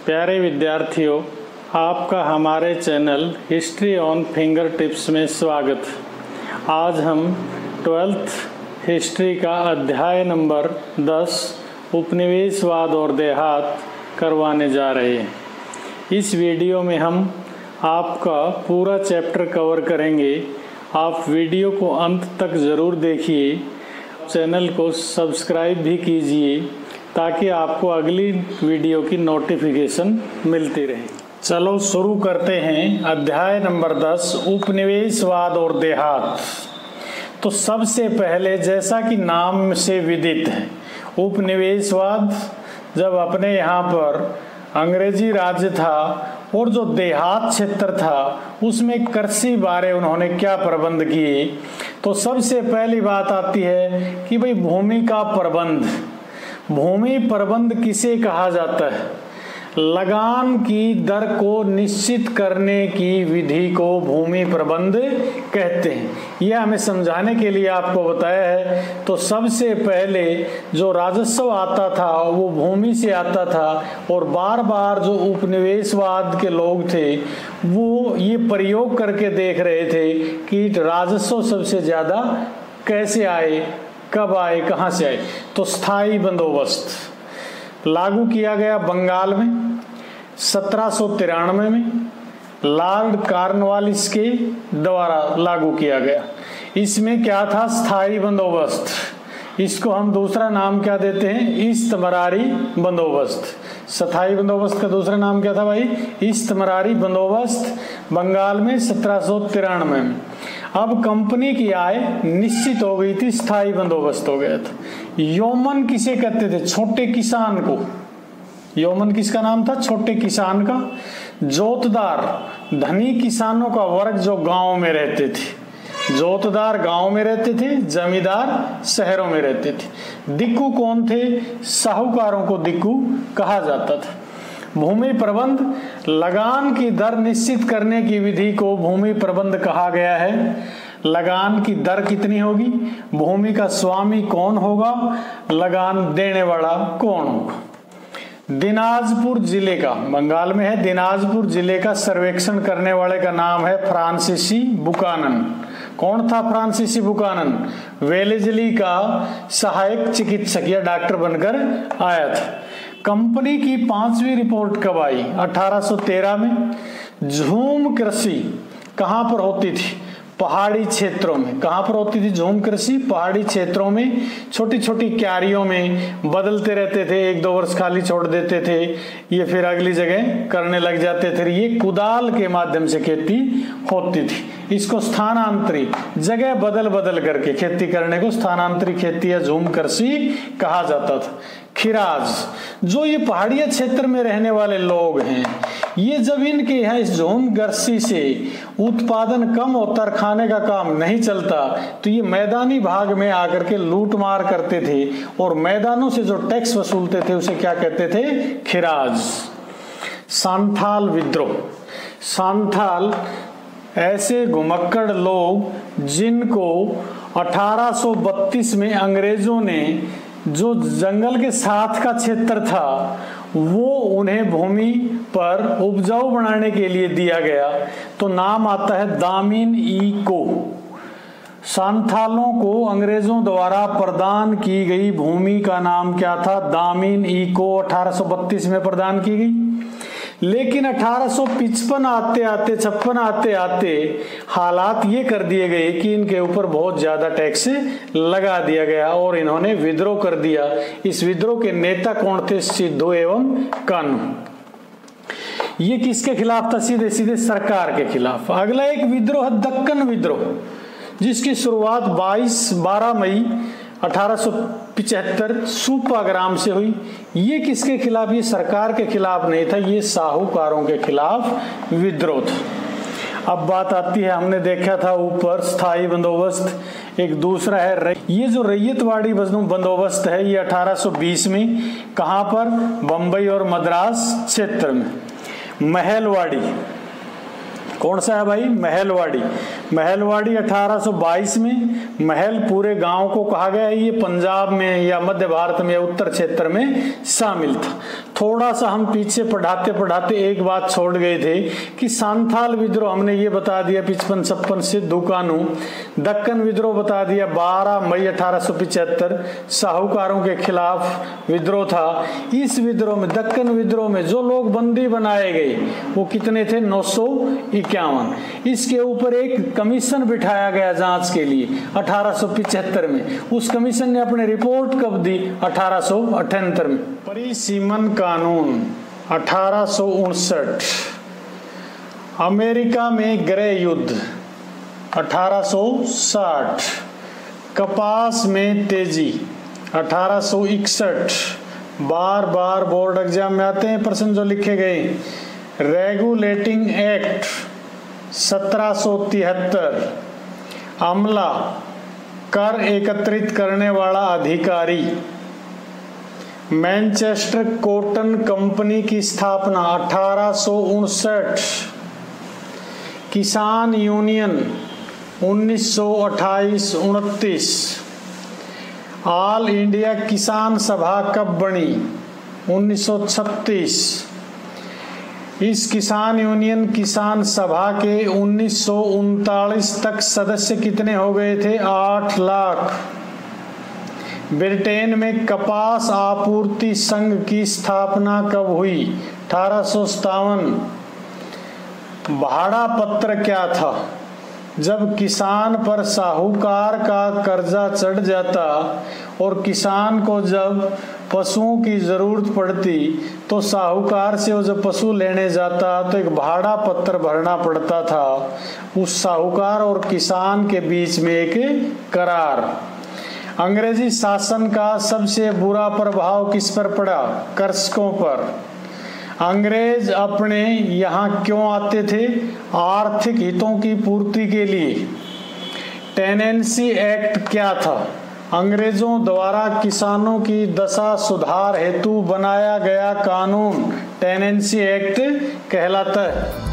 प्यारे विद्यार्थियों, आपका हमारे channel history on finger tips में स्वागत। आज हम 12th हिस्ट्री का अध्याय नंबर 10 उपनिवेशवाद और देहात करवाने जा रहे हैं। इस वीडियो में हम आपका पूरा चैप्टर कवर करेंगे। आप वीडियो को अंत तक ज़रूर देखिए, चैनल को सब्सक्राइब भी कीजिए ताकि आपको अगली वीडियो की नोटिफिकेशन मिलती रहे। चलो शुरू करते हैं। अध्याय नंबर 10 उपनिवेशवाद और देहात। तो सबसे पहले, जैसा कि नाम से विदित है, उपनिवेशवाद जब अपने यहाँ पर अंग्रेजी राज्य था और जो देहात क्षेत्र था उसमें कृषि बारे उन्होंने क्या प्रबंध किए, तो सबसे पहली बात आती है कि भाई भूमि का प्रबंध। भूमि प्रबंध किसे कहा जाता है? लगान की दर को निश्चित करने की विधि को भूमि प्रबंध कहते हैं। यह हमें समझाने के लिए आपको बताया है। तो सबसे पहले जो राजस्व आता था वो भूमि से आता था, और बार बार जो उपनिवेशवाद के लोग थे वो ये प्रयोग करके देख रहे थे कि राजस्व सबसे ज़्यादा कैसे आए, कब आए, कहाँ से आए। तो स्थायी बंदोबस्त लागू किया गया बंगाल में 1793 में, लॉर्ड कॉर्नवालिस के द्वारा लागू किया गया। इसमें क्या था? स्थायी बंदोबस्त। इसको हम दूसरा नाम क्या देते हैं? इस्तमरारी बंदोबस्त। स्थायी बंदोबस्त का दूसरा नाम क्या था भाई? इस्तमरारी बंदोबस्त, बंगाल में 1793 में। अब कंपनी की आय निश्चित हो गई थी, स्थायी बंदोबस्त हो गया था। यौमन किसे कहते थे? छोटे किसान को। यौमन किसका नाम था? छोटे किसान का। जोतदार, धनी किसानों का वर्ग जो गांव में रहते थे। जोतदार गांव में रहते थे, जमींदार शहरों में रहते थे। दिक्कू कौन थे? साहूकारों को दिक्कू कहा जाता था। भूमि प्रबंध, लगान की दर निश्चित करने की विधि को भूमि प्रबंध कहा गया है। लगान की दर कितनी होगी, भूमि का स्वामी कौन होगा, लगान देने वाला कौन होगा। दिनाजपुर जिले का, बंगाल में है, दिनाजपुर जिले का सर्वेक्षण करने वाले का नाम है फ्रांसीसी बुकानन। कौन था फ्रांसीसी बुकानन? वेलेजली का सहायक चिकित्सक या डॉक्टर बनकर आया था। कंपनी की 5वीं रिपोर्ट कब आई? 1813 में। झूम कृषि कहाँ पर होती थी? पहाड़ी क्षेत्रों में। कहाँ पर होती थी झूम कृषि? पहाड़ी क्षेत्रों में। छोटी छोटी क्यारियों में बदलते रहते थे, 1-2 वर्ष खाली छोड़ देते थे, ये फिर अगली जगह करने लग जाते थे। ये कुदाल के माध्यम से खेती होती थी। इसको स्थानांतरी, जगह बदल बदल करके खेती करने को स्थानांतरी खेती या झूम कृषि कहा जाता था। खिराज, जो ये पहाड़िया क्षेत्र में रहने वाले लोग हैं, ये जब इनके यहाँ इस झूम कृषि से उत्पादन कम होता और खाने का काम नहीं चलता, तो ये मैदानी भाग में आकर के लूट मार करते थे और मैदानों से जो टैक्स वसूलते थे उसे क्या कहते थे? खिराज। सांथाल विद्रोह। सांथाल ऐसे घुमक्कड़ लोग जिनको 1832 में अंग्रेजों ने, जो जंगल के साथ का क्षेत्र था वो उन्हें भूमि पर उपजाऊ बनाने के लिए दिया गया, तो नाम आता है दामिन ई को। सांथालों को अंग्रेजों द्वारा प्रदान की गई भूमि का नाम क्या था? दामिन ई को 1832 में प्रदान की गई। लेकिन 1855 आते आते हालात ये कर दिए गए कि इनके ऊपर बहुत ज्यादा टैक्स लगा दिया गया और इन्होंने विद्रोह कर दिया। इस विद्रोह के नेता कौन थे? सिद्धू एवं कान्हू। ये किसके खिलाफ था? सीधे सीधे सरकार के खिलाफ। अगला एक विद्रोह है दक्कन विद्रोह, जिसकी शुरुआत 12 मई 1875 सूपाग्राम से हुई। ये किसके खिलाफ? ये सरकार के खिलाफ नहीं था, ये साहूकारों के खिलाफ विद्रोह था। अब बात आती है, हमने देखा था ऊपर स्थायी बंदोबस्त, एक दूसरा है ये जो रैयतवाड़ी बंदोबस्त है, ये 1820 में। कहाँ पर? बंबई और मद्रास क्षेत्र में। महलवाड़ी कौन सा है भाई? महलवाड़ी। महलवाड़ी 1822 में। महल पूरे गांव को कहा गया है, ये पंजाब में या मध्य भारत में या उत्तर क्षेत्र में शामिल था। थोड़ा सा हम पीछे पढ़ाते पढ़ाते एक बात छोड़ गए थे कि सांथाल विद्रोह हमने ये बता दिया 55-56 सिद्धू कानू। दक्कन विद्रोह बता दिया 12 मई 1875 साहूकारों के खिलाफ विद्रोह था। इस विद्रोह में, दक्कन विद्रोह में जो लोग बंदी बनाए गए वो कितने थे? 951। इसके ऊपर एक कमीशन बिठाया गया जांच के लिए 1875 में। उस कमीशन ने अपनी रिपोर्ट कब दी? 1878 में। परिसीमन कानून 1859। अमेरिका में गृह युद्ध 1860। कपास में तेजी 1861। बार बार बोर्ड एग्जाम में आते हैं प्रश्न जो लिखे गए। Regulating act 1773। अमला कर एकत्रित करने वाला अधिकारी। मैनचेस्टर कॉटन कंपनी की स्थापना 1859। किसान यूनियन 1928-29। ऑल इंडिया किसान सभा कब बनी? 1936। इस किसान यूनियन किसान सभा के 1939 तक सदस्य कितने हो गए थे? 8 लाख। ब्रिटेन में कपास आपूर्ति संघ की स्थापना कब हुई? 1857। भाड़ा पत्र क्या था? जब किसान पर साहूकार का कर्जा चढ़ जाता और किसान को जब पशुओं की जरूरत पड़ती तो साहूकार से वो जब पशु लेने जाता तो एक भाड़ा पत्र भरना पड़ता था। उस साहूकार और किसान के बीच में एक करार। अंग्रेजी शासन का सबसे बुरा प्रभाव किस पर पड़ा? कृषकों पर। अंग्रेज अपने यहाँ क्यों आते थे? आर्थिक हितों की पूर्ति के लिए। टेनेंसी एक्ट क्या था? अंग्रेजों द्वारा किसानों की दशा सुधार हेतु बनाया गया कानून टेनेंसी एक्ट कहलाता है।